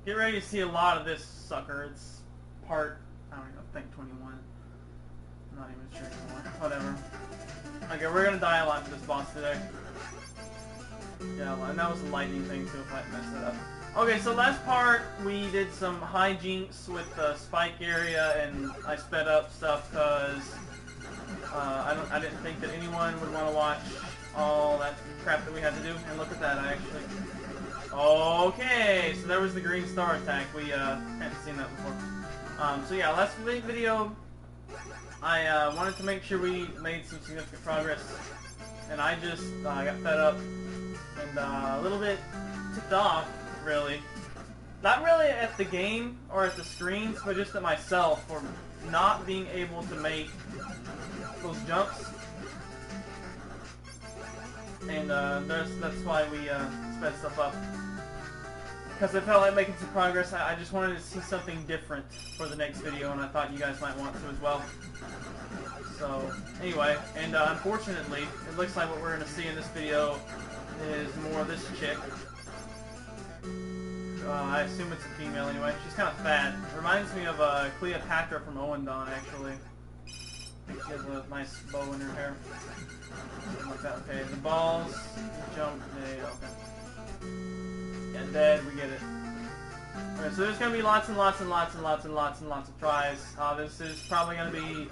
Get ready to see a lot of this sucker. It's part, I don't even know, I think 21. I'm not even sure anymore. Whatever. Okay, we're gonna die a lot to this boss today. Yeah, and that was a lightning thing too if I messed it up. Okay, so last part we did some hijinks with the spike area, and I sped up stuff because I didn't think that anyone would want to watch all that crap that we had to do. And look at that, I actually... Okay, so there was the green star attack. We hadn't seen that before. So yeah, last video I wanted to make sure we made some significant progress, and I just got fed up and a little bit ticked off, really. Not really at the game or at the screens, but just at myself for not being able to make those jumps. And that's why we sped stuff up. Because I felt like making some progress. I just wanted to see something different for the next video, and I thought you guys might want to as well. So, anyway, and unfortunately, it looks like what we're going to see in this video is more of this chick. I assume it's a female anyway. She's kind of fat. It reminds me of Cleopatra from Owendon, actually. I think she has a nice bow in her hair. Something like that. Okay, the balls, jump, yeah, okay. And dead, we get it. Okay, so there's going to be lots and lots and lots and lots and lots and lots of tries. This is probably going to be,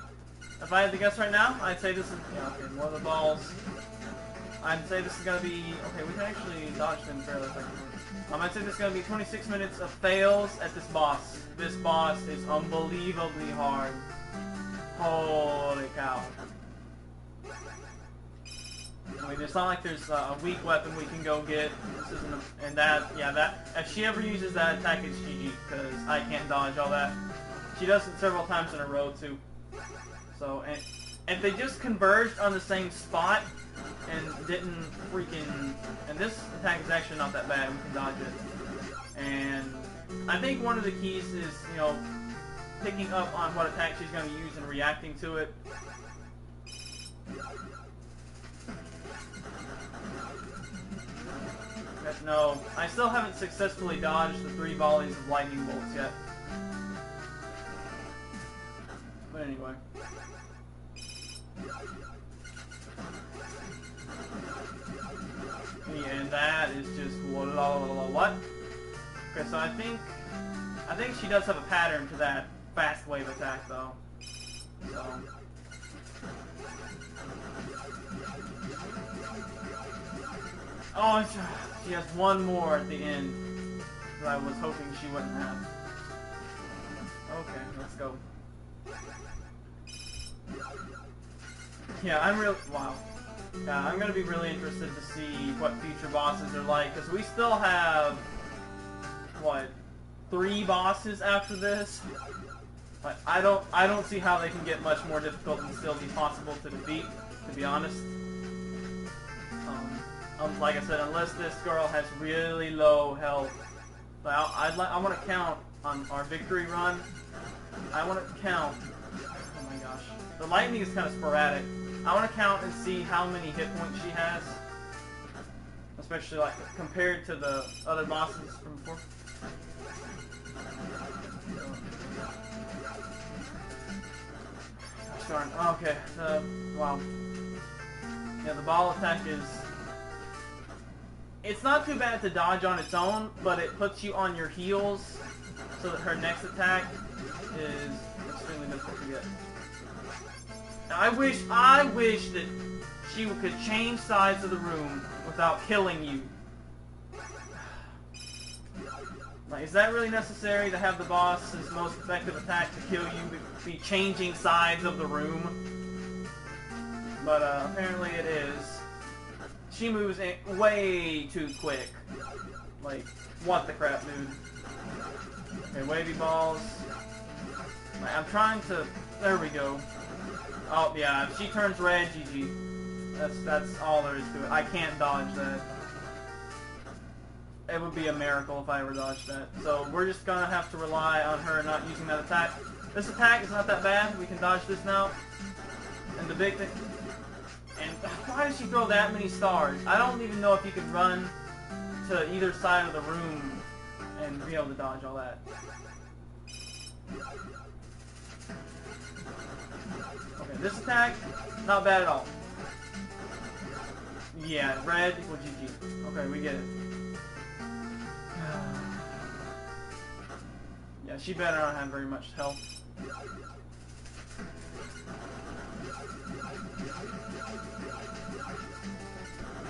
if I had to guess right now, I'd say this is, yeah, okay, more of the balls. I'd say this is going to be, okay, we can actually dodge them fairly effectively. I'd say this is going to be 26 minutes of fails at this boss. This boss is unbelievably hard. Holy cow. I mean, it's not like there's a weak weapon we can go get. This isn't a, and that, yeah, that, if she ever uses that attack, it's GG, because I can't dodge all that. She does it several times in a row, too. So, and if they just converged on the same spot, and didn't freaking, and this attack is actually not that bad, we can dodge it. And I think one of the keys is, you know, picking up on what attack she's going to use and reacting to it. No, I still haven't successfully dodged the 3 volleys of lightning bolts yet. But anyway. Yeah, and that is just what? Okay, so I think she does have a pattern to that fast wave attack though. So oh, she has one more at the end that I was hoping she wouldn't have. Okay, let's go. Yeah, I'm real. Wow. Yeah, I'm gonna be really interested to see what future bosses are like, because we still have what, 3 bosses after this. But I don't see how they can get much more difficult and still be possible to defeat, to be honest. Like I said, unless this girl has really low health. But I want to count on our victory run. I want to count. Oh my gosh, the lightning is kind of sporadic. I want to count and see how many hit points she has, especially like compared to the other bosses from before. Gosh darn. Okay. Wow. Yeah, the ball attack is. It's not too bad to dodge on its own, but it puts you on your heels, so that her next attack is extremely difficult to get. I wish that she could change sides of the room without killing you. Like, is that really necessary to have the boss's most effective attack to kill you be changing sides of the room? But apparently it is. She moves way too quick. Like, what the crap, dude? Okay, wavy balls. Like, I'm trying to. There we go. Oh yeah, if she turns red, GG. That's all there is to it. I can't dodge that. It would be a miracle if I ever dodged that. So we're just gonna have to rely on her not using that attack. This attack is not that bad. We can dodge this now. And the big thing. And why does she throw that many stars? I don't even know if you could run to either side of the room and be able to dodge all that. Okay, this attack, not bad at all. Yeah, red equals GG. Okay, we get it. Yeah, she better not have very much health.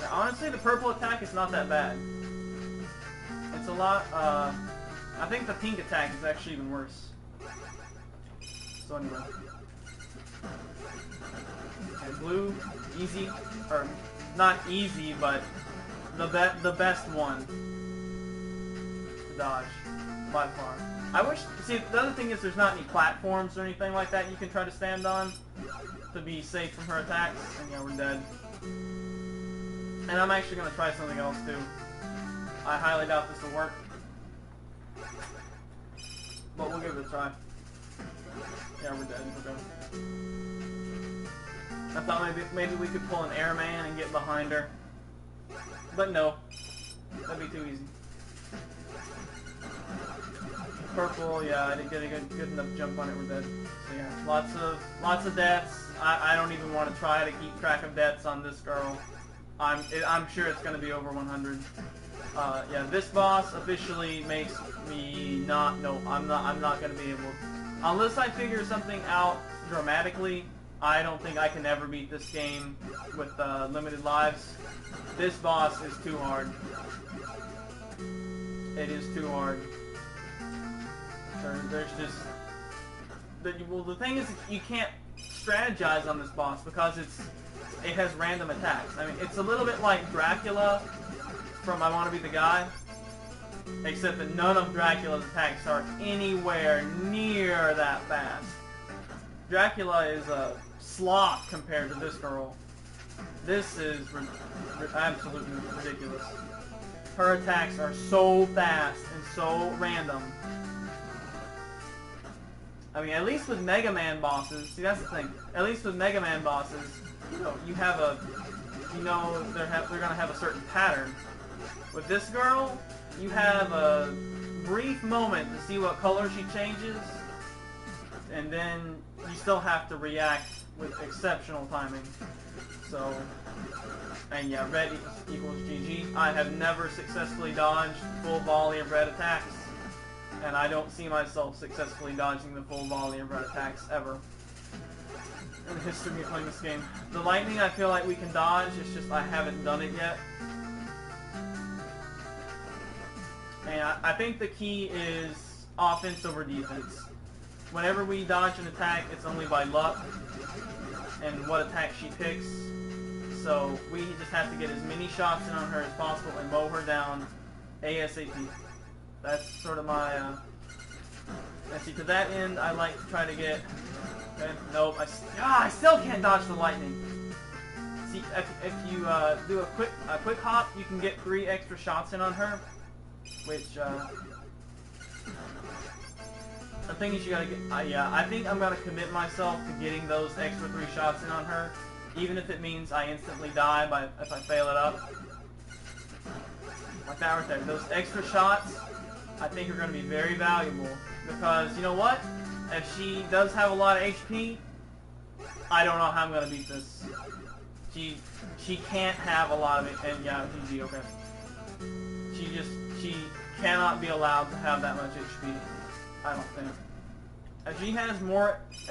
Yeah, honestly, the purple attack is not that bad. It's a lot, I think the pink attack is actually even worse. So anyway. Okay, blue, easy, or not easy, but the best one to dodge by far. I wish. See, the other thing is there's not any platforms or anything like that you can try to stand on to be safe from her attacks. And yeah, we're dead. And I'm actually gonna try something else too. I highly doubt this will work, but we'll give it a try. Yeah, we're dead. We're done. I thought maybe we could pull an airman and get behind her, but no, that'd be too easy. Purple, yeah, I didn't get a good enough jump on it. We're dead. So yeah, lots of deaths. I don't even want to try to keep track of deaths on this girl. I'm sure it's going to be over 100. Yeah, this boss officially makes me not. No, I'm not going to be able, unless I figure something out dramatically. I don't think I can ever beat this game with limited lives. This boss is too hard. It is too hard. There's just... Well, the thing is, you can't strategize on this boss because it has random attacks. I mean, it's a little bit like Dracula from I Want to Be the Guy, except that none of Dracula's attacks are anywhere near that fast. Dracula is a sloth compared to this girl. This is absolutely ridiculous. Her attacks are so fast and so random. I mean, at least with Mega Man bosses, see, that's the thing. At least with Mega Man bosses, you have a, they're gonna have a certain pattern. With this girl, you have a brief moment to see what color she changes, and then you still have to react with exceptional timing. So, and yeah, red equals GG. I have never successfully dodged full volley of red attacks. And I don't see myself successfully dodging the full volley of red attacks ever in the history of me playing this game. The lightning I feel like we can dodge, it's just I haven't done it yet. And I think the key is offense over defense. Whenever we dodge an attack, it's only by luck and what attack she picks. So we just have to get as many shots in on her as possible and mow her down ASAP. That's sort of my, and see, to that end, I like to try to get, okay, nope, I still can't dodge the lightning. See, if you do a quick hop, you can get 3 extra shots in on her, which, the thing is you gotta get, yeah, I think I'm gonna commit myself to getting those extra 3 shots in on her, even if it means I instantly die if I fail it up. Like that right there, those extra shots, I think are going to be very valuable, because you know what? If she does have a lot of HP, I don't know how I'm going to beat this. She can't have a lot of it, and yeah, GG, okay. She cannot be allowed to have that much HP, I don't think. If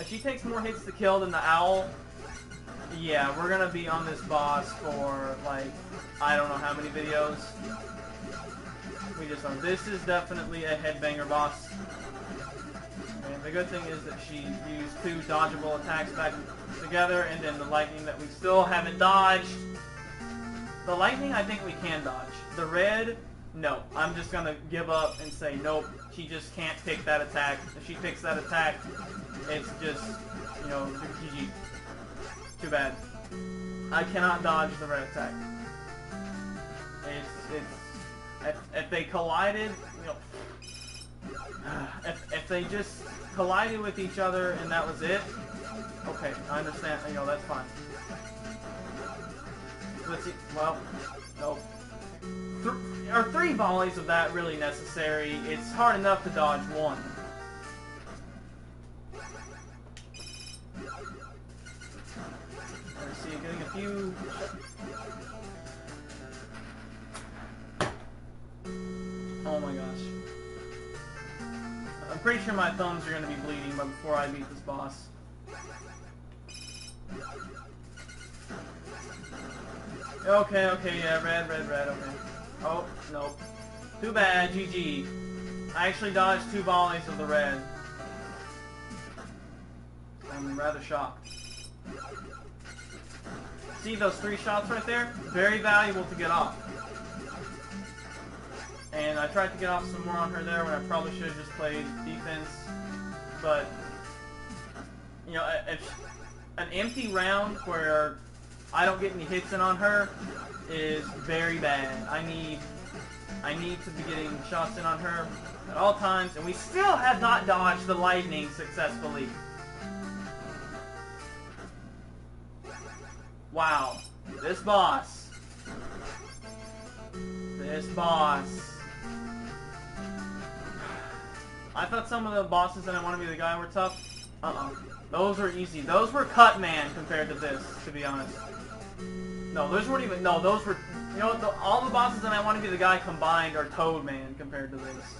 she takes more hits to kill than the owl, yeah, we're going to be on this boss for, like, I don't know how many videos. We just are. This is definitely a headbanger boss. And the good thing is that she used 2 dodgeable attacks back together, and then the lightning that we still haven't dodged. The lightning I think we can dodge. The red, no. I'm just going to give up and say nope. She just can't pick that attack. If she picks that attack, it's just, GG. Too bad. I cannot dodge the red attack. If they collided, if they just collided with each other and that was it, okay, I understand, that's fine. Let's see, well, nope. are 3 volleys of that really necessary? It's hard enough to dodge 1. Let's see, getting a few... Oh my gosh. I'm pretty sure my thumbs are going to be bleeding before I beat this boss. Okay, yeah, red, okay. Oh, nope. Too bad, GG. I actually dodged 2 volleys of the red. I'm rather shocked. See those 3 shots right there? Very valuable to get off. And I tried to get off some more on her there when I probably should have just played defense. But, you know, an empty round where I don't get any hits in on her is very bad. I need to be getting shots in on her at all times, and we still have not dodged the lightning successfully. Wow. This boss. I thought some of the bosses that I want to be the guy were tough. Those were easy. Those were cut man compared to this, to be honest. No, those weren't even... No, those were... You know what? All the bosses that I want to be the guy combined are Toad Man compared to this.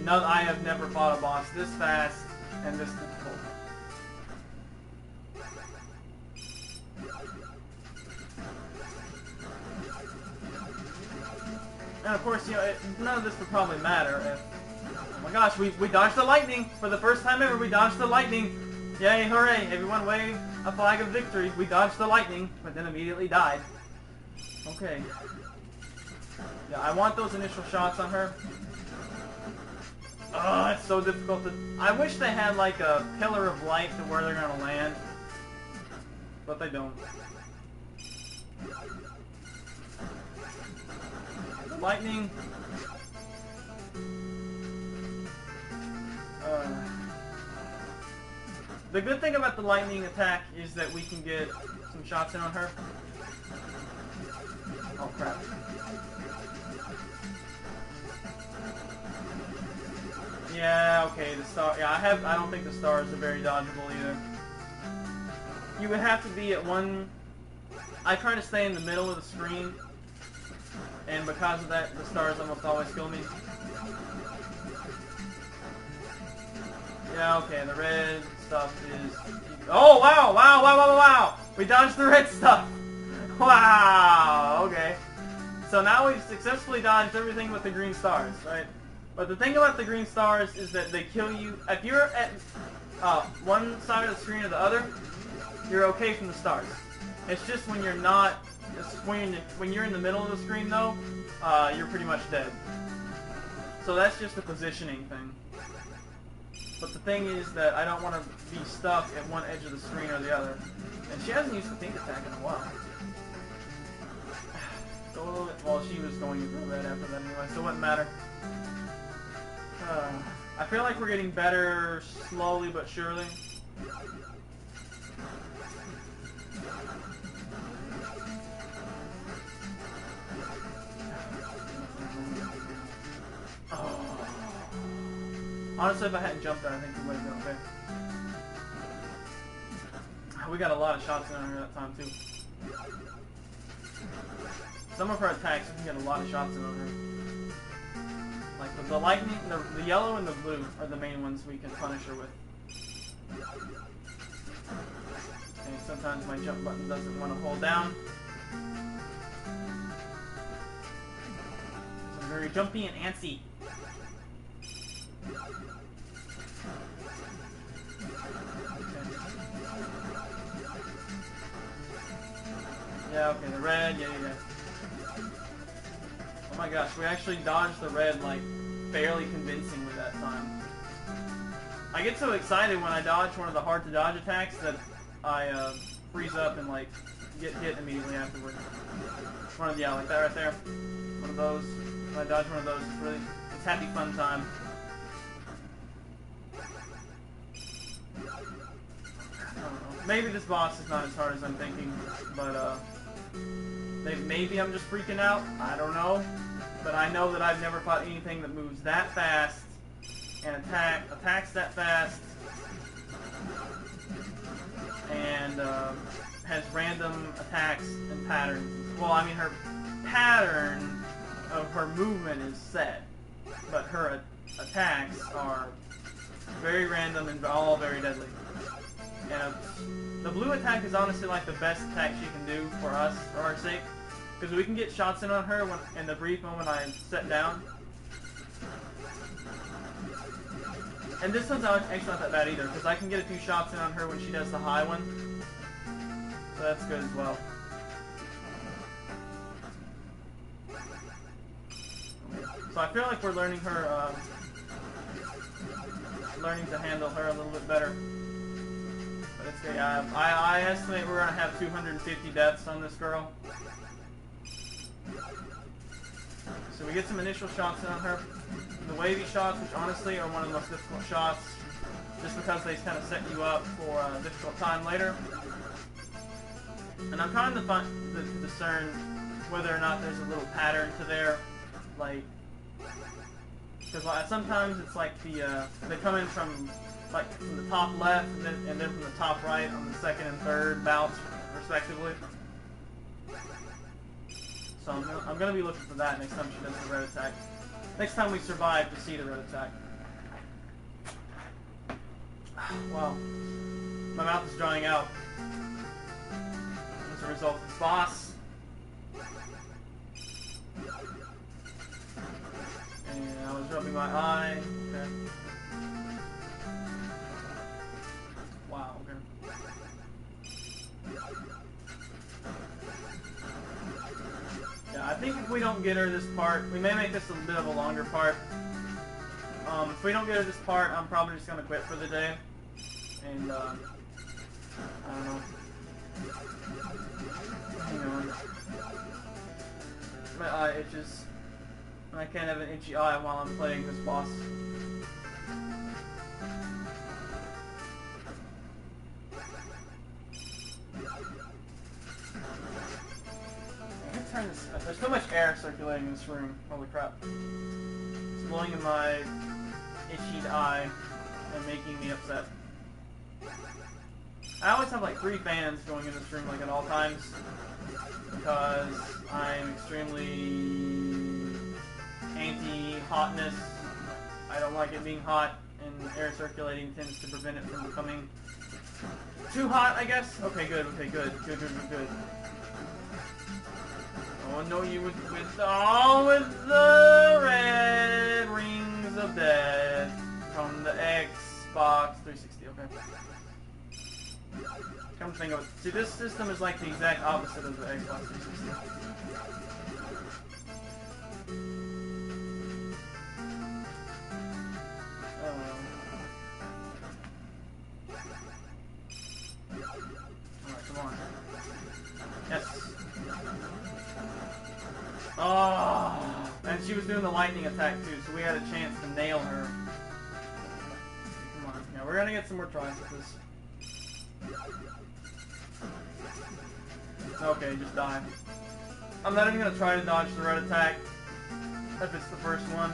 No, I have never fought a boss this fast and this difficult. And of course, you know, none of this would probably matter if... Oh my gosh, we dodged the lightning! For the first time ever, we dodged the lightning! Yay, hooray! Everyone wave a flag of victory. We dodged the lightning, but then immediately died. Okay. Yeah, I want those initial shots on her. Oh, it's so difficult to... I wish they had like a pillar of light to where they're gonna land. But they don't. The lightning... The good thing about the lightning attack is that we can get some shots in on her. Oh crap. Yeah, okay, the star... Yeah, I don't think the stars are very dodgeable either. You would have to be at one... I try to stay in the middle of the screen, and because of that, the stars almost always kill me. Yeah, okay, the red stuff is... Oh, wow! We dodged the red stuff! Wow, okay. So now we've successfully dodged everything with the green stars, right? But the thing about the green stars is that they kill you... If you're at one side of the screen or the other, you're okay from the stars. It's just when you're not... When you're in the middle of the screen, though, you're pretty much dead. So that's just a positioning thing. But the thing is that I don't want to be stuck at one edge of the screen or the other. And she hasn't used the pink attack in a while. Well, she was going into the red after that anyway, so it wouldn't matter. I feel like we're getting better slowly but surely. Honestly, if I hadn't jumped there, I think we would have been okay. We got a lot of shots in on her that time, too. Some of her attacks, we can get a lot of shots in on her. Like, the lightning, the yellow and the blue are the main ones we can punish her with. And sometimes my jump button doesn't want to hold down. So I'm very jumpy and antsy. Yeah, okay, the red, yeah. Oh my gosh, we actually dodged the red, like, fairly convincingly that time. I get so excited when I dodge one of the hard-to-dodge attacks that I freeze up and, like, get hit immediately afterwards. One of, yeah, like that right there. One of those. When I dodge one of those, it's happy fun time. maybe this boss is not as hard as I'm thinking, but maybe I'm just freaking out. I don't know, but I know that I've never fought anything that moves that fast and attacks that fast, and has random attacks and patterns. Well, I mean, her pattern of her movement is set, but her attacks are very random and all very deadly. And the blue attack is honestly like the best attack she can do for us, for our sake, because we can get shots in on her in the brief moment I set down. And this one's actually not that bad either, because I can get a few shots in on her when she does the high one. So that's good as well. So I feel like we're learning her, learning to handle her a little bit better. But it's good. I estimate we're gonna have 250 deaths on this girl. So we get some initial shots in on her. The wavy shots, which honestly are one of the most difficult shots, just because they kind of set you up for a difficult time later. And I'm trying to discern whether or not there's a little pattern to there, like, because sometimes it's like they come in from the top left and then from the top right on the second and third bouts respectively. So I'm gonna be looking for that next time she does the red attack. Next time we survive to see the red attack. Wow, my mouth is drying out as a result of this boss. And I was rubbing my eye. Okay. Wow, okay. Yeah, I think if we don't get her this part, we may make this a bit of a longer part. If we don't get her this part, I'm probably just gonna quit for the day. And, I don't know. Hang on. My eye itches. And I can't have an itchy eye while I'm playing this boss. Turn this. There's so much air circulating in this room. Holy crap. It's blowing in my itchy eye and making me upset. I always have like 3 fans going in this room like at all times because I'm extremely anti-hotness. I don't like it being hot, and air circulating tends to prevent it from becoming too hot, I guess. Okay, good. Okay, good. Good. Oh no, you with the red rings of death from the Xbox 360. Okay. Come to think of it, see, this system is like the exact opposite of the Xbox 360. Alright, come on. Yes. Oh, and she was doing the lightning attack too, so we had a chance to nail her. Come on, yeah, we're gonna get some more tries at this. Okay, just die. I'm not even gonna try to dodge the red attack if it's the first one.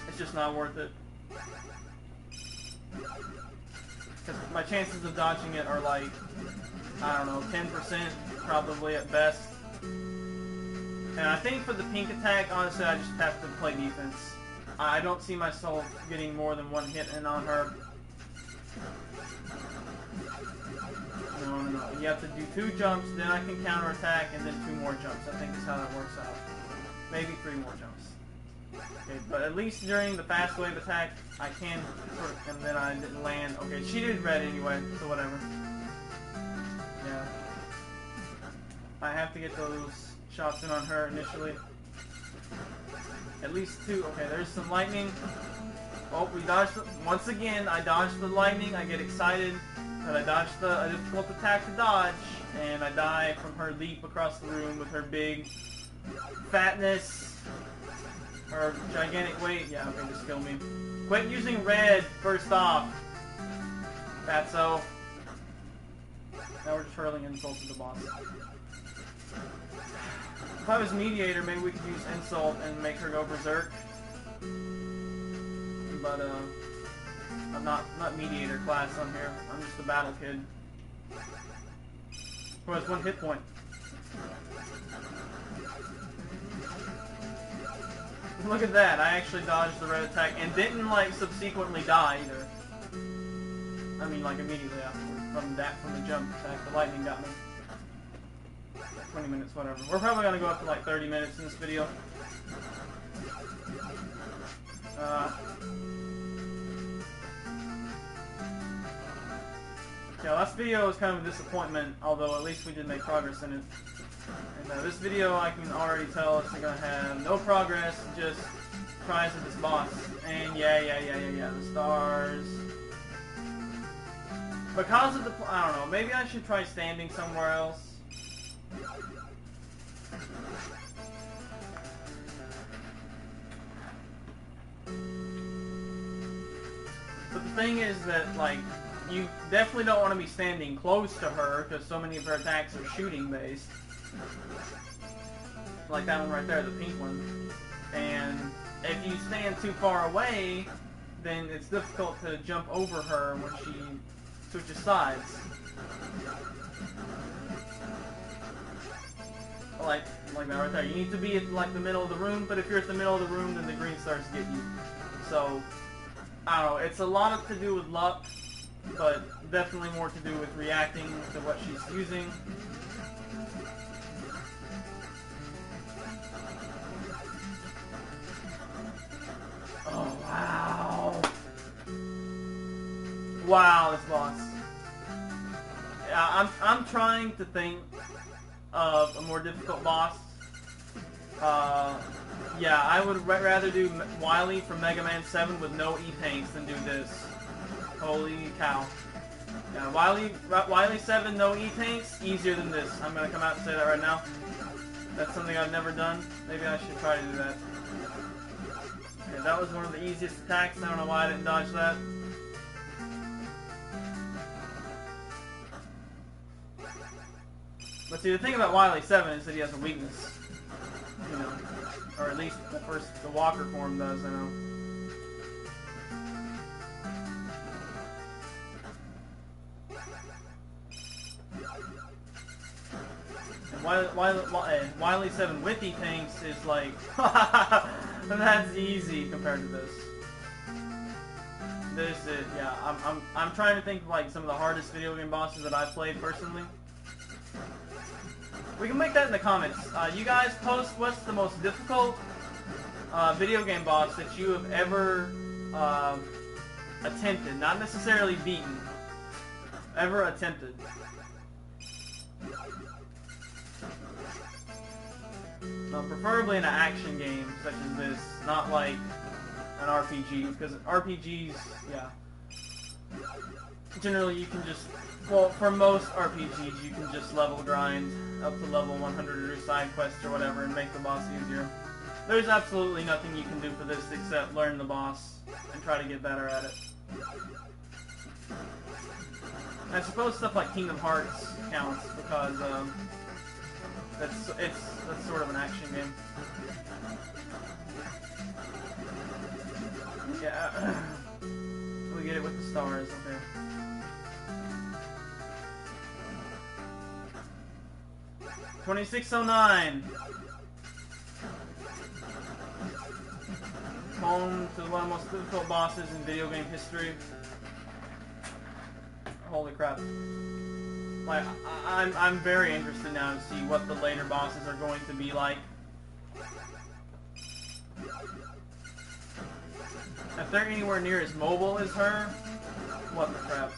It's just not worth it. Because my chances of dodging it are like, I don't know, 10% probably at best. And I think for the pink attack, honestly, I just have to play defense. I don't see myself getting more than 1 hit in on her. No. You have to do 2 jumps, then I can counterattack, and then 2 more jumps. I think is how that works out. Maybe 3 more jumps. Okay, but at least during the fast wave attack, I can sort of, and then I didn't land. Okay, she did red anyway, so whatever. Yeah. I have to get those shots in on her initially. At least 2. Okay, there's some lightning. Oh, we dodged once again, I dodged the lightning. I get excited that I dodged a difficult attack to dodge, and I die from her leap across the room with her big fatness. Her gigantic weight. Yeah, okay, just kill me. Quit using red first off. Fatso. Now we're just hurling insults at the boss. If I was mediator, maybe we could use insult and make her go berserk. But I'm not mediator class on here. I'm just a battle kid. Who has 1 hit point. Look at that! I actually dodged the red attack and didn't like subsequently die either. I mean, like immediately afterward from the jump attack. The lightning got me. 20 minutes, whatever. We're probably gonna go up to like 30 minutes in this video. Yeah, last video was kind of a disappointment, although at least we did make progress in it. And this video, I can already tell it's gonna have no progress, just tries with this boss. And yeah, the stars. Because of the, I don't know, maybe I should try standing somewhere else. But the thing is that, like, you definitely don't want to be standing close to her, because so many of her attacks are shooting based. Like that one right there, the pink one. And if you stand too far away, then it's difficult to jump over her when she switches sides. Like that right there. You need to be at like the middle of the room, but if you're at the middle of the room, then the green starts to get you. So, I don't know, it's a lot to do with luck, but definitely more to do with reacting to what she's using. Oh, wow. Wow, this boss. Yeah, I'm trying to think of a more difficult boss. Yeah, I would rather do Wily from Mega Man 7 with no E-Tanks than do this. Holy cow. Yeah, Wily 7, no E-Tanks, easier than this. I'm gonna come out and say that right now. That's something I've never done. Maybe I should try to do that. Okay, that was one of the easiest attacks. I don't know why I didn't dodge that. But see, the thing about Wily 7 is that he has a weakness. You know. Or at least the Walker form does, I know. And Wily 7 with E-Tanks is like, that's easy compared to this. This is, yeah, I'm trying to think of like some of the hardest video game bosses that I've played personally. We can make that in the comments. You guys post what's the most difficult video game boss that you have ever attempted. Not necessarily beaten. Ever attempted. Preferably in an action game such as this. Not like an RPG. Because RPGs, yeah. Generally you can just... Well, for most RPGs, you can just level grind up to level 100 or do side quests or whatever and make the boss easier. There's absolutely nothing you can do for this except learn the boss and try to get better at it. I suppose stuff like Kingdom Hearts counts because that's sort of an action game. Yeah, we get it with the stars. Okay. $26.09. Home to one of the most difficult bosses in video game history. Holy crap. Like, I'm very interested now to see what the later bosses are going to be like. If they're anywhere near as mobile as her, what the crap.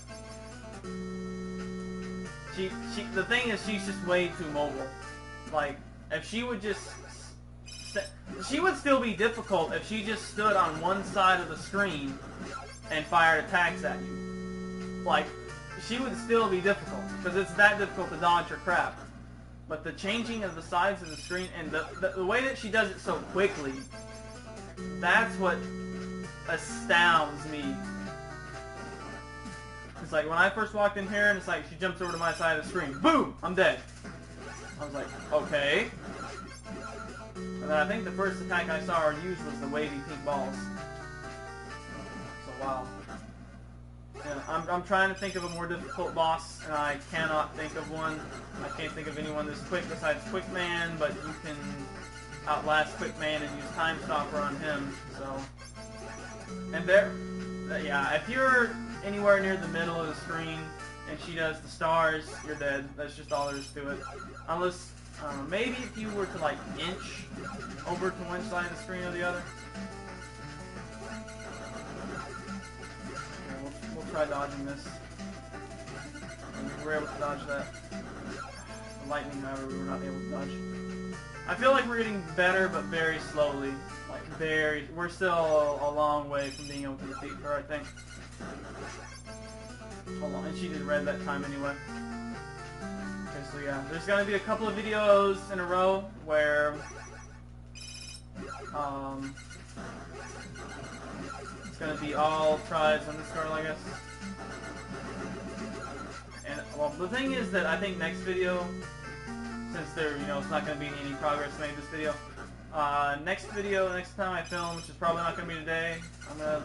The thing is, she's just way too mobile. Like, if she would just... She would still be difficult if she just stood on one side of the screen and fired attacks at you. Like, she would still be difficult, because it's that difficult to dodge her crap. But the changing of the sides of the screen, and the way that she does it so quickly, that's what astounds me. Because like when I first walked in here and it's like she jumps over to my side of the screen. Boom! I'm dead. I was like, okay. And then I think the first attack I saw her use was the wavy pink balls. So wow. Yeah, I'm trying to think of a more difficult boss, and I cannot think of one. I can't think of anyone this quick besides Quickman, but you can outlast Quickman and use Time Stopper on him, so... And there... yeah, if you're anywhere near the middle of the screen, and she does the stars, you're dead. That's just all there is to it. Unless, maybe if you were to, like, inch over to one side of the screen or the other. We'll try dodging this. And we were able to dodge that. The lightning, however, we were not able to dodge. I feel like we're getting better, but very slowly. Like, we're still a long way from being able to defeat her, I think. Hold on, and she did red that time anyway. Okay, so yeah, there's gonna be a couple of videos in a row where, it's gonna be all tries on this card, I guess. And, well, the thing is that I think next video, since there, you know, it's not gonna be any progress made this video, next time I film, which is probably not gonna be today, I'm gonna...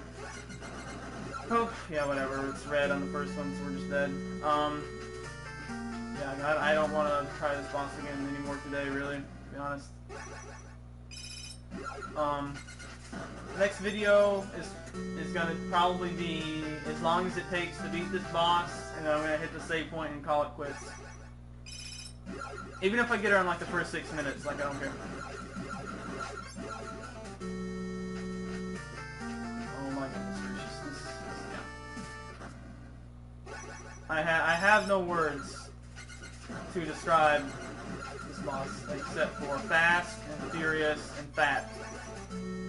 Oh, yeah, whatever. It's red on the first one, so we're just dead. Yeah, I don't want to try this boss again anymore today, really, to be honest. Next video is gonna probably be as long as it takes to beat this boss, and then I'm gonna hit the save point and call it quits. Even if I get her in like the first 6 minutes, like I don't care. I have no words to describe this boss except for fast and furious and fat.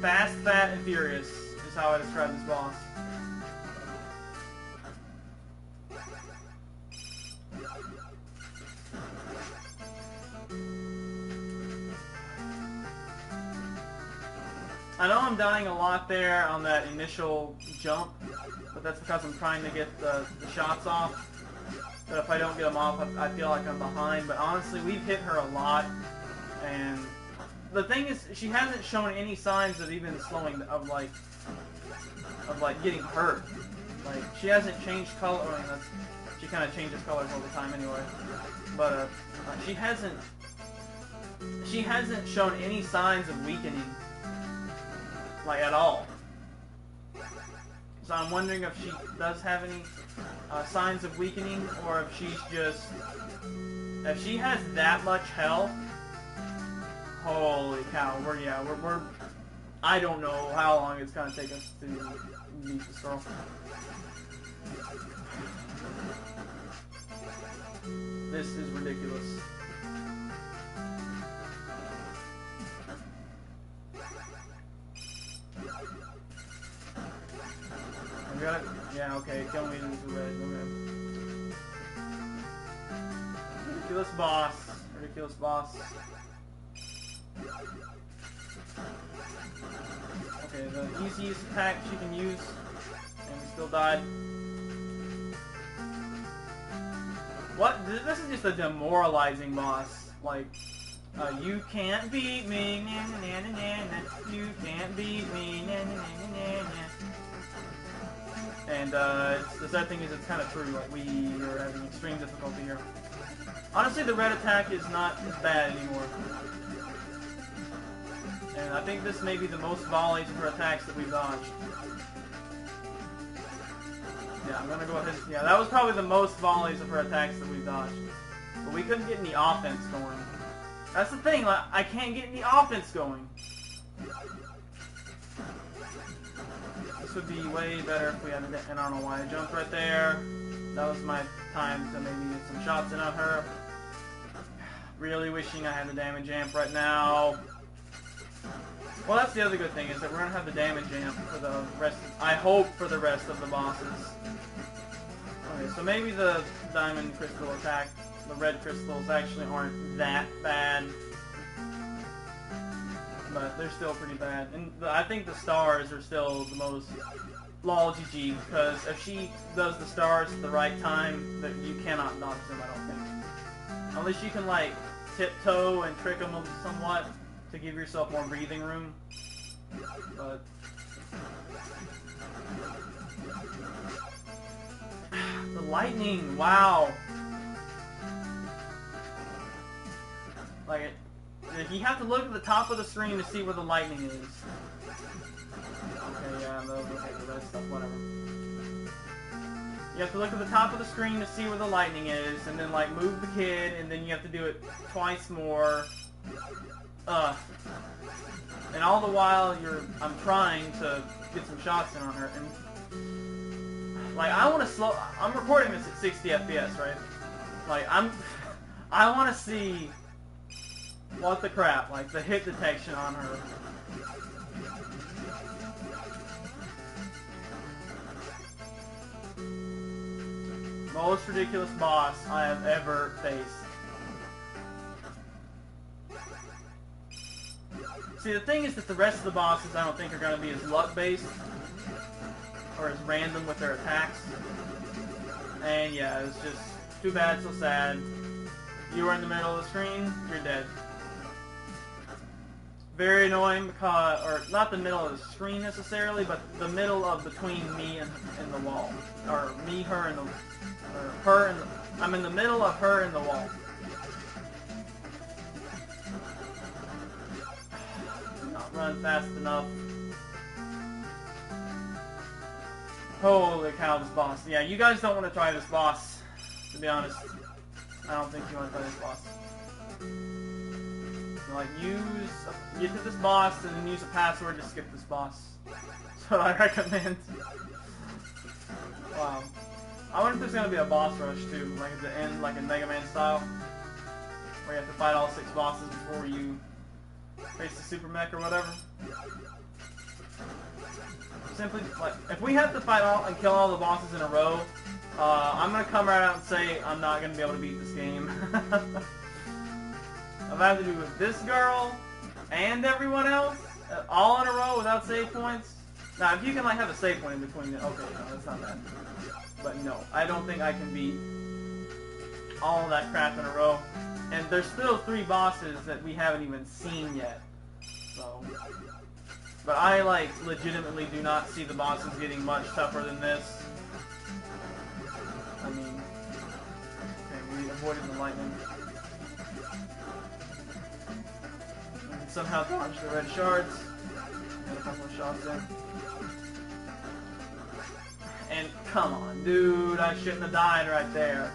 Fast, fat, and furious is how I describe this boss. I know I'm dying a lot there on that initial jump, but that's because I'm trying to get the shots off. But if I don't get them off, I feel like I'm behind. But honestly, we've hit her a lot, and the thing is, she hasn't shown any signs of even slowing, of like getting hurt. Like, she hasn't changed color. I mean, she kind of changes colors all the time anyway. But she hasn't shown any signs of weakening, like at all. So I'm wondering if she does have any signs of weakening, or if she's just... If she has that much health, holy cow, we're I don't know how long it's gonna take us to beat this girl. This is ridiculous. Got it? Yeah, okay, kill me into the red. Okay. Ridiculous boss. Ridiculous boss. Okay, the easiest attack she can use, and we still died. What? This is just a demoralizing boss. Like, you can't beat me, na na na na na. You can't beat me, na na na na na. And the sad thing is, it's kind of true. Like, we are having extreme difficulty here. Honestly, the red attack is not as bad anymore. And I think this may be the most volleys of her attacks that we've dodged. Yeah, I'm gonna go ahead. Yeah, that was probably the most volleys of her attacks that we've dodged. But we couldn't get any offense going. That's the thing. Like, I can't get any offense going. This would be way better if we had and I don't know why I jumped right there. That was my time to maybe get some shots in on her. Really wishing I had the damage amp right now. Well, that's the other good thing, is that we're going to have the damage amp for the rest, I hope, for the rest of the bosses. Okay, so maybe the diamond crystal attack, the red crystals actually aren't that bad. But they're still pretty bad. And I think the stars are still the most lol GG, because if she does the stars at the right time, that you cannot dodge them, I don't think. Unless you can, like, tiptoe and trick them somewhat to give yourself more breathing room. But... the lightning, wow! Like, you have to look at the top of the screen to see where the lightning is. Okay, yeah, okay, the red stuff, whatever. You have to look at the top of the screen to see where the lightning is, and then, like, move the kid, and then you have to do it twice more. And all the while, I'm trying to get some shots in on her, and, like, I want to I'm recording this at 60 FPS, right? Like, I want to see what the crap, like, the hit detection on her. Most ridiculous boss I have ever faced. See, the thing is that the rest of the bosses I don't think are going to be as luck-based or as random with their attacks. And yeah, it's just too bad, so sad. You are in the middle of the screen, you're dead. Very annoying because, or not the middle of the screen necessarily, but the middle of between me and the wall. Or me, her, and the... Or her and the... I'm in the middle of her and the wall. Not run fast enough. Holy cow, this boss. Yeah, you guys don't want to try this boss, to be honest. I don't think you want to try this boss. Like, get to this boss and then use a password to skip this boss. That's what I recommend. Wow. I wonder if there's gonna be a boss rush too, like at the end, like in Mega Man style, where you have to fight all 6 bosses before you face the super mech or whatever. Simply, like, if we have to fight all and kill all the bosses in a row, I'm gonna come right out and say I'm not gonna be able to beat this game. If I have to do with this girl and everyone else, all in a row without save points. Now, if you can like have a save point in between, okay, no, that's not bad. But no, I don't think I can beat all of that crap in a row. And there's still 3 bosses that we haven't even seen yet. So, but I like legitimately do not see the bosses getting much tougher than this. I mean, okay, we avoided the lightning. Somehow dodged the red shards. Got a couple of shots in. And come on, dude, I shouldn't have died right there.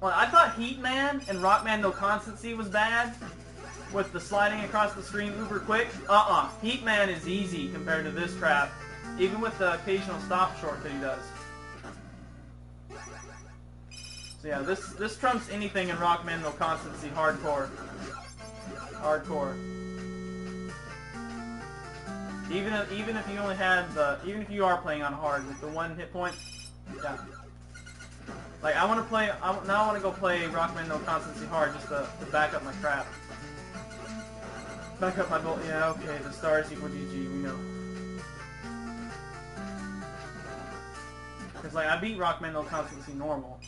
Well, I thought Heat Man and Rockman No Constancy was bad, with the sliding across the screen uber quick. Heat Man is easy compared to this crap, even with the occasional stop short that he does. So yeah, this trumps anything in Rockman No Constancy hardcore. Hardcore. Even if you only had even if you are playing on hard with the 1 hit point, yeah. Like I want to play, now I want to go play Rockman No Constancy hard just to back up my crap. Back up my bolt. Yeah, okay, the stars equal GG, we know. Because like I beat Rockman No Constancy normal.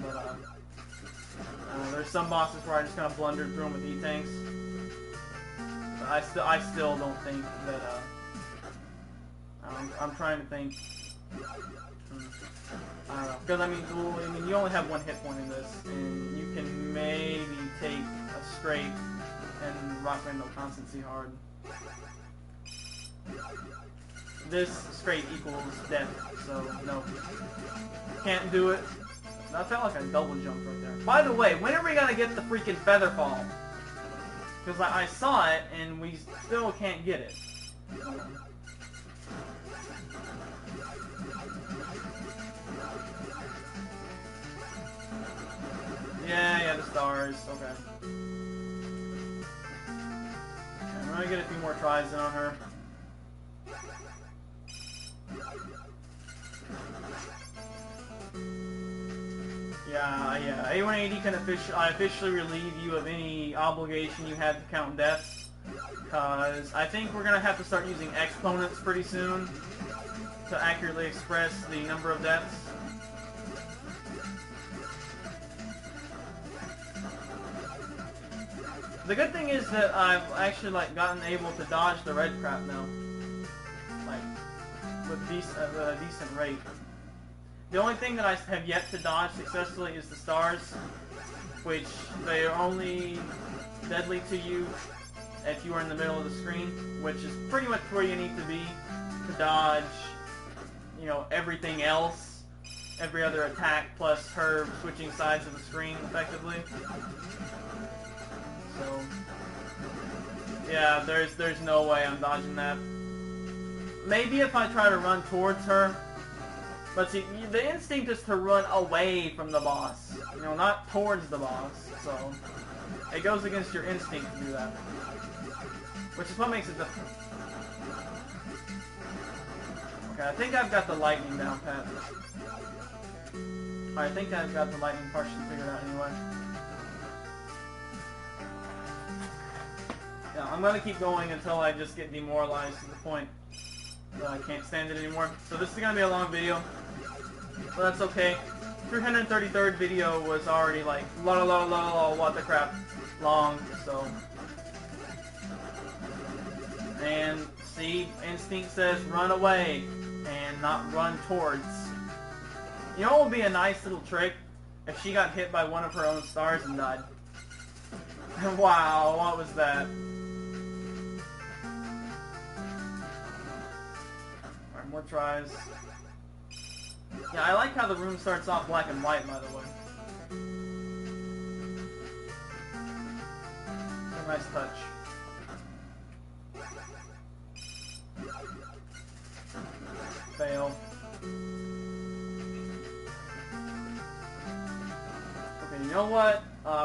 But, there's some bosses where I just kind of blundered through them with E-tanks. But I still don't think that, I'm trying to think. I don't know. Because, I mean, you only have 1 hit point in this, and you can maybe take a scrape and Rockman No Constancy hard. This scrape equals death, so no. Can't do it. That felt like a double jump right there. By the way, when are we gonna get the freaking feather fall? Because I saw it and we still can't get it. Yeah, the stars. Okay. I'm gonna get a few more tries in on her. Yeah. A180 can officially relieve you of any obligation you had to count deaths. because I think we're gonna have to start using exponents pretty soon to accurately express the number of deaths. The good thing is that I've actually like gotten able to dodge the red crap now, like with a decent rate. The only thing that I have yet to dodge successfully is the stars, which they are only deadly to you if you are in the middle of the screen, which is pretty much where you need to be to dodge, you know, everything else, every other attack plus her switching sides of the screen effectively. So, yeah, there's no way I'm dodging that. Maybe if I try to run towards her, but see, the instinct is to run away from the boss, you know, not towards the boss, so it goes against your instinct to do that, which is what makes it difficult. Okay, I think I've got the lightning down pat. I think I've got the lightning portion figured out anyway. Yeah, I'm gonna keep going until I just get demoralized to the point that I can't stand it anymore. So this is gonna be a long video, but that's okay. 333rd video was already like what the crap long, so. And see, instinct says run away and not run towards. You know what would be a nice little trick? If she got hit by one of her own stars and died. Wow, what was that? Alright, more tries. Yeah, I like how the room starts off black and white, by the way. It's a nice touch. Fail. Okay, you know what?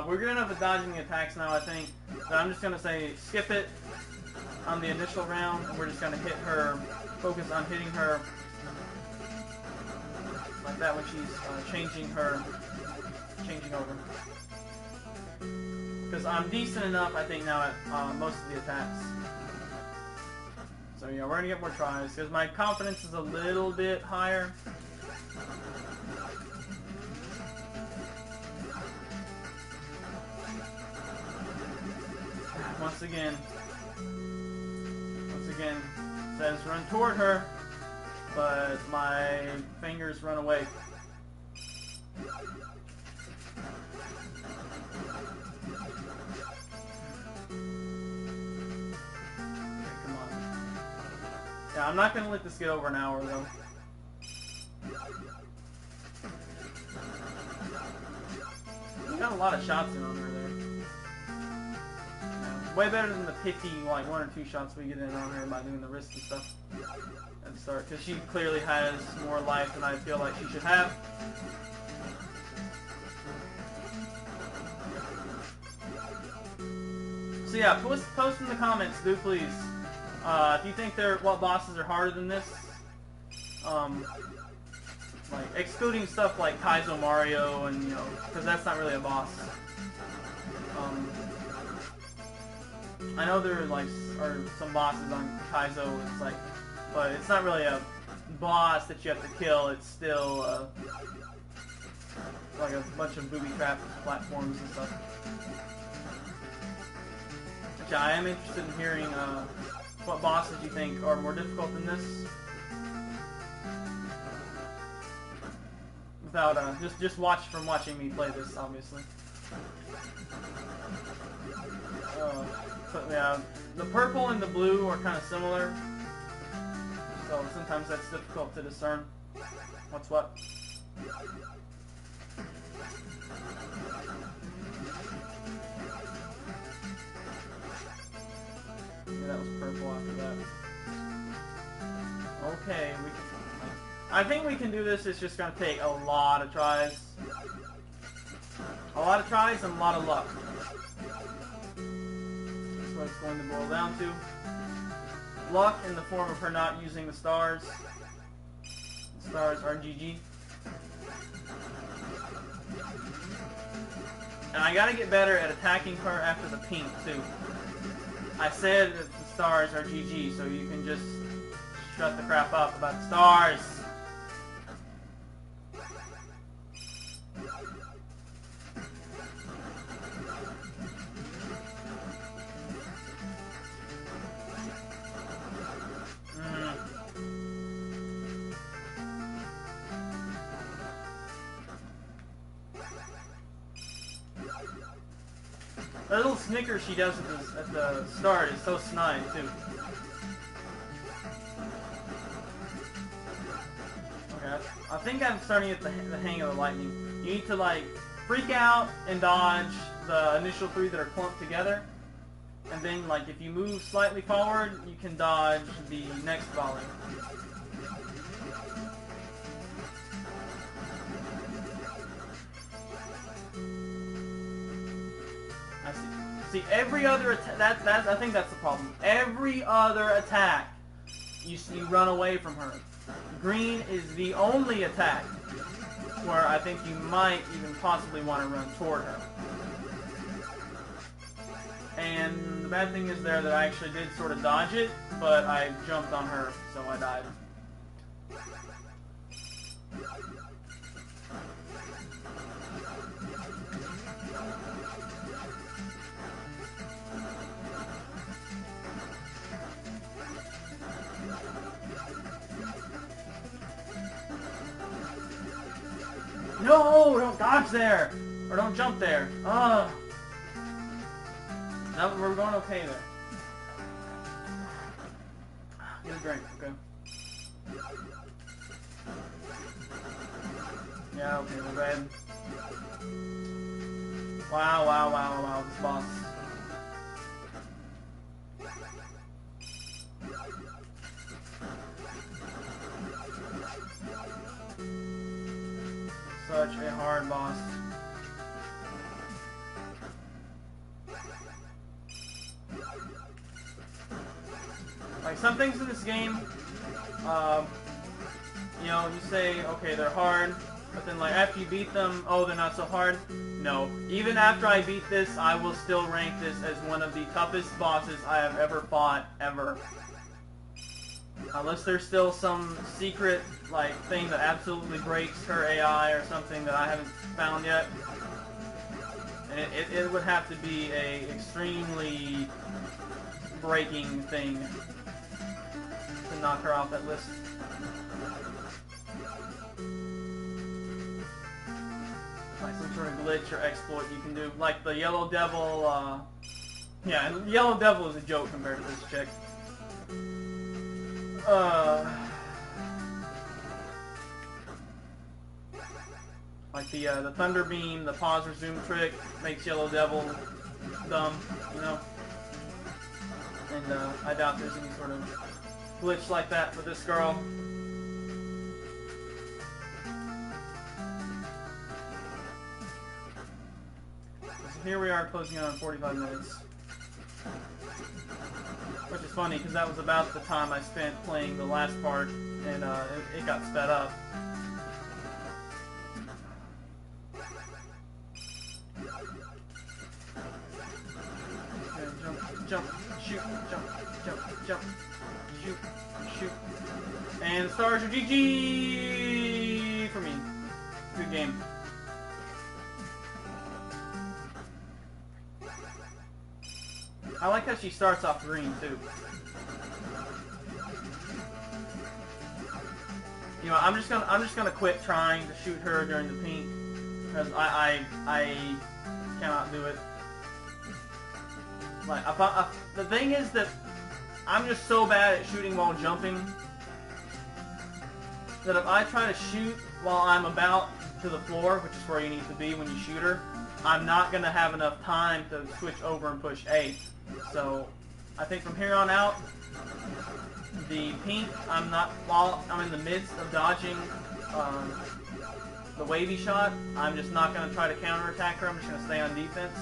We're good enough at dodging the attacks now, I think, that I'm just going to say skip it on the initial round, and we're just going to hit her, focus on hitting her like that when she's changing over. Because I'm decent enough, I think, now at most of the attacks. So yeah, we're going to get more tries, because my confidence is a little bit higher. Once again, says run toward her, but my fingers run away. Okay, come on. Yeah, I'm not going to let this get over an hour, though. We got a lot of shots in on her there. Way better than the picky, like, 1 or 2 shots we get in on her by doing the risky stuff at the start. Because she clearly has more life than I feel like she should have. So yeah, post in the comments, do please. If you think what bosses are harder than this. Like, excluding stuff like Kaizo Mario and, you know, because that's not really a boss. I know there are some bosses on Kaizo, it's like, but it's not really a boss that you have to kill, it's still like a bunch of booby trap platforms and stuff. But yeah, I am interested in hearing what bosses you think are more difficult than this. Without, just watch from watching me play this, obviously. But yeah, the purple and the blue are kind of similar, so sometimes that's difficult to discern what's what. Yeah, that was purple after that. Okay, I think we can do this. It's just going to take a lot of tries. A lot of tries and a lot of luck. That's what it's going to boil down to. Luck in the form of her not using the stars. The stars are GG. And I gotta get better at attacking her after the pink, too. I said at stars are GG, so you can just shut the crap up about the stars. That little snicker she does at the start is so snide, too. Okay, I think I'm starting to get the hang of the lightning. You need to, like, freak out and dodge the initial 3 that are clumped together. And then, like, if you move slightly forward, you can dodge the next volley. See, every other attack, I think that's the problem. Every other attack, you run away from her. Green is the only attack where I think you might even possibly want to run toward her. And the bad thing is there that I actually did sort of dodge it, but I jumped on her, so I died. No! Don't dodge there! Or don't jump there. Ugh. Now we're going okay there. Get a drink, okay. Yeah, okay, we're bad. Wow, this boss. Such a hard boss. Like, some things in this game, you know, you say, okay, they're hard, but then, like, after you beat them, oh, they're not so hard. No. Even after I beat this, I will still rank this as one of the toughest bosses I have ever fought, ever. Unless there's still some secret, like, thing that absolutely breaks her AI or something that I haven't found yet. And it would have to be a extremely breaking thing to knock her off that list. Like some sort of glitch or exploit you can do. Like the Yellow Devil, yeah, and Yellow Devil is a joke compared to this chick. Like the Thunder Beam, the pause resume trick makes Yellow Devil dumb, you know? And I doubt there's any sort of glitch like that with this girl. So here we are closing out on 45 minutes. Which is funny, because that was about the time I spent playing the last part, and it got sped up. Okay, jump, shoot, jump, shoot. And stars are GG for me. Good game. I like how she starts off green too. You know, I'm just gonna quit trying to shoot her during the pink because I cannot do it. Like the thing is that I'm just so bad at shooting while jumping that if I try to shoot while I'm about to the floor, which is where you need to be when you shoot her, I'm not gonna have enough time to switch over and push A. So, I think from here on out, the pink, while I'm in the midst of dodging the wavy shot, I'm just not going to try to counterattack her. I'm just going to stay on defense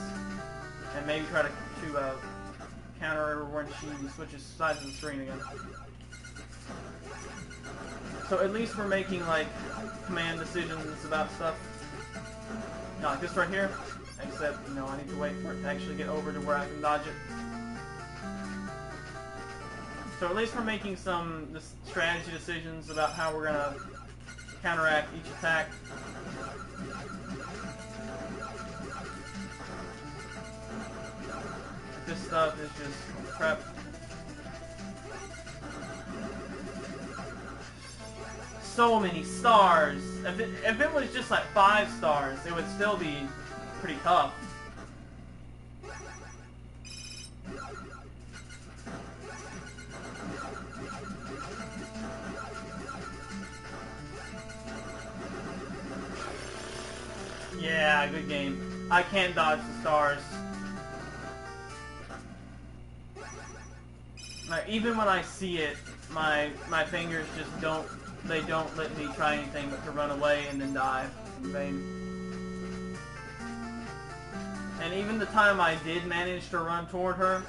and maybe try to counter her when she switches sides of the screen again. So at least we're making like command decisions about stuff. No, like this right here. Except, you know, I need to wait for it to actually get over to where I can dodge it. So at least we're making some strategy decisions about how we're gonna counteract each attack. This stuff is just crap. So many stars. If it was just like 5 stars, it would still be pretty tough. Yeah, good game. I can't dodge the stars. Like, even when I see it, my fingers just don't let me try anything but to run away and then die in vain. And even the time I did manage to run toward her,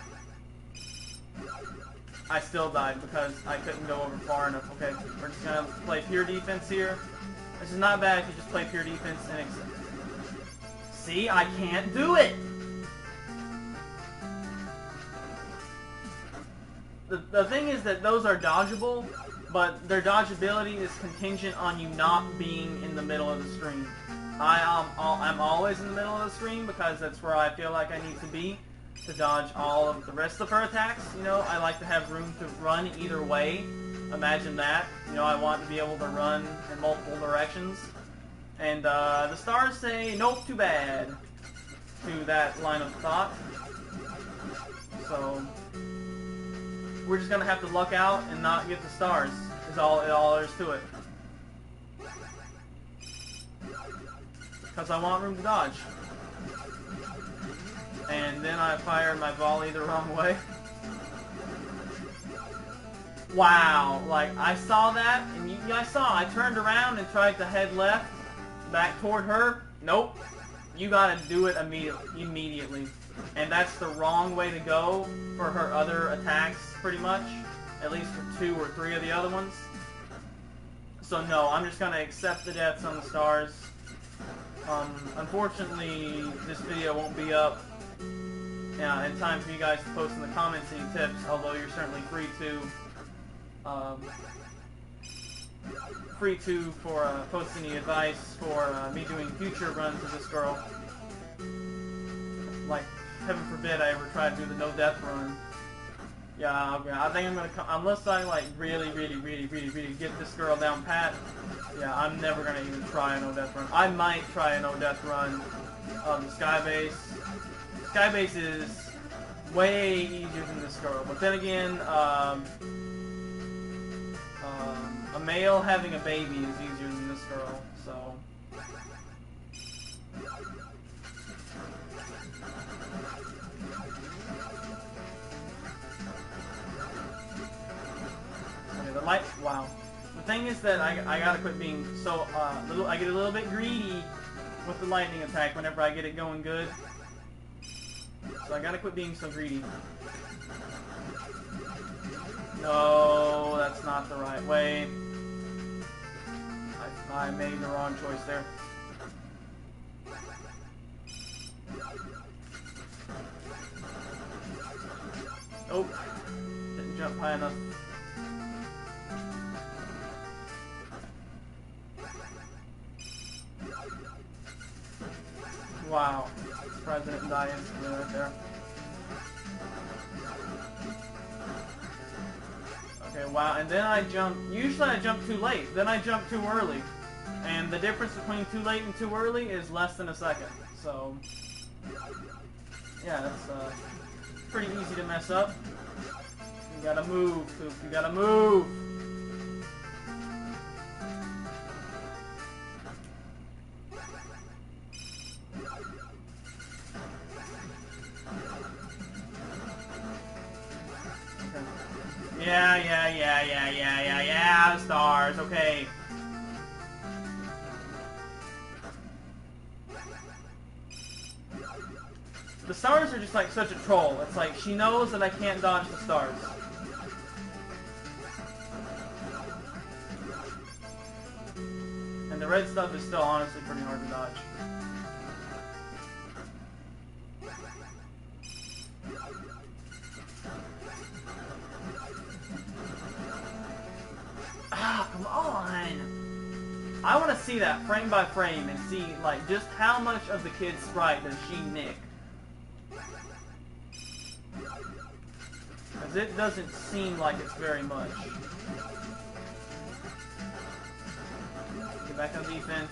I still died because I couldn't go over far enough. Okay, we're just gonna play pure defense here. This is not bad if you just play pure defense and accept. See, I can't do it! The thing is that those are dodgeable, but their dodgeability is contingent on you not being in the middle of the screen. I'm always in the middle of the screen because that's where I feel like I need to be to dodge all of the rest of her attacks. You know, I like to have room to run either way. Imagine that. You know, I want to be able to run in multiple directions. And the stars say, nope, too bad, to that line of thought. So we're just gonna have to luck out and not get the stars. Is all there is to it. Because I want room to dodge. And then I fire my volley the wrong way. Wow, like I saw that, and you guys saw I turned around and tried to head left, back toward her. Nope. You gotta do it immediately. And that's the wrong way to go for her other attacks, pretty much. At least for 2 or 3 of the other ones. So no, I'm just gonna accept the deaths on the stars. Unfortunately, this video won't be up in time for you guys to post in the comments any tips, although you're certainly free to post any advice for me doing future runs of this girl. Like, heaven forbid I ever try to do the no death run. Yeah, I think I'm gonna unless I like really get this girl down pat. Yeah, I'm never gonna even try a no death run. I might try a no death run of the Skybase. Skybase is way easier than this girl, but then again, a male having a baby is easier than this girl, so. Okay, the light, wow. The thing is that I gotta quit being so, I get a little bit greedy with the lightning attack whenever I get it going good. So I gotta quit being so greedy. No, that's not the right way. I made the wrong choice there. Oh, didn't jump high enough. Wow, surprised I didn't die instantly right there. Okay, wow, and then I jump, usually I jump too late, then I jump too early. And the difference between too late and too early is less than a second, so. Yeah, that's pretty easy to mess up. You gotta move, Coop, you gotta move! Yeah, stars, okay. The stars are just like such a troll. It's like she knows that I can't dodge the stars. And the red stuff is still honestly pretty hard to dodge. see that frame by frame and see like just how much of the kid's sprite does she nick. Because it doesn't seem like it's very much. Get back on defense.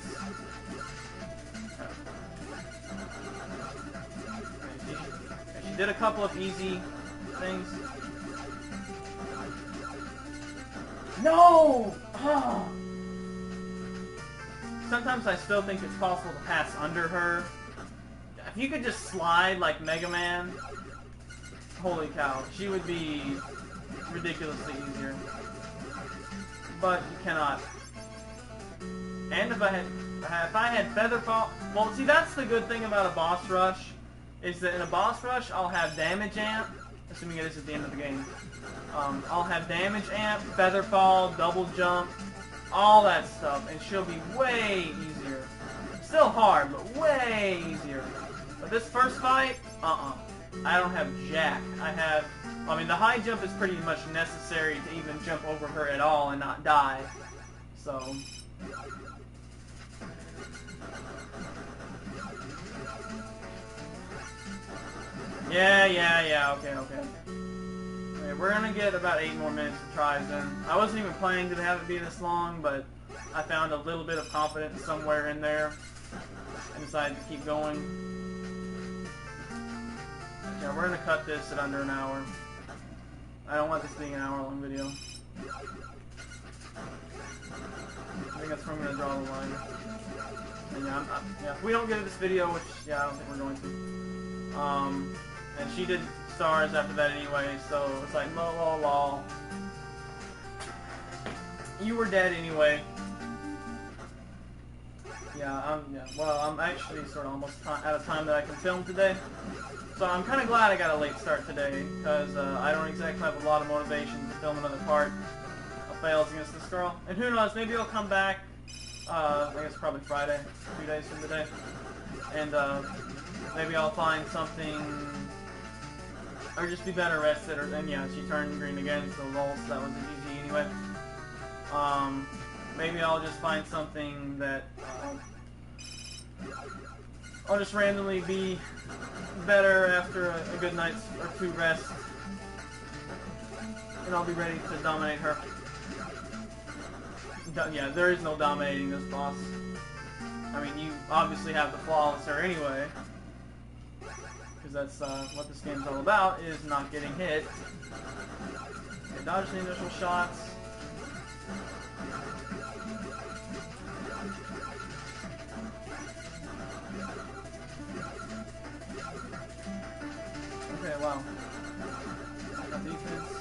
She did a couple of easy things. No! Oh. Sometimes I still think it's possible to pass under her. If you could just slide like Mega Man, holy cow, she would be ridiculously easier. But you cannot. And if I had Feather Fall, well, see, that's the good thing about a boss rush, is that in a boss rush I'll have damage amp, assuming it is at the end of the game. I'll have damage amp, feather fall, double jump, all that stuff, and she'll be way easier. Still hard, but way easier. But this first fight, I don't have jack. I mean, the high jump is pretty much necessary to even jump over her at all and not die. So... Yeah, okay. We're gonna get about 8 more minutes of tries in. I wasn't even planning to have it be this long, but I found a little bit of confidence somewhere in there and decided to keep going. Yeah, we're gonna cut this at under an hour. I don't want this being an hour-long video. I think that's where I'm gonna draw the line. And yeah, if we don't get to this video, which, yeah, I don't think we're going to. And she did stars after that anyway, so it's like, lol. You were dead anyway. Yeah, I'm actually sort of almost out of time that I can film today. So I'm kind of glad I got a late start today, because I don't exactly have a lot of motivation to film another part of Fails against this girl. And who knows, maybe I'll come back, I guess probably Friday, 2 days from today. And maybe I'll find something, or just be better rested, and yeah, she turned green again, so lol, so that was a GG anyway. Maybe I'll just find something that, I'll just randomly be better after a good night's or 2 rest, and I'll be ready to dominate her. Yeah, there is no dominating this boss. I mean, you obviously have the flawless her anyway, because that's what this game's all about, is not getting hit. Okay, dodge the initial shots. Okay, wow. Got defense.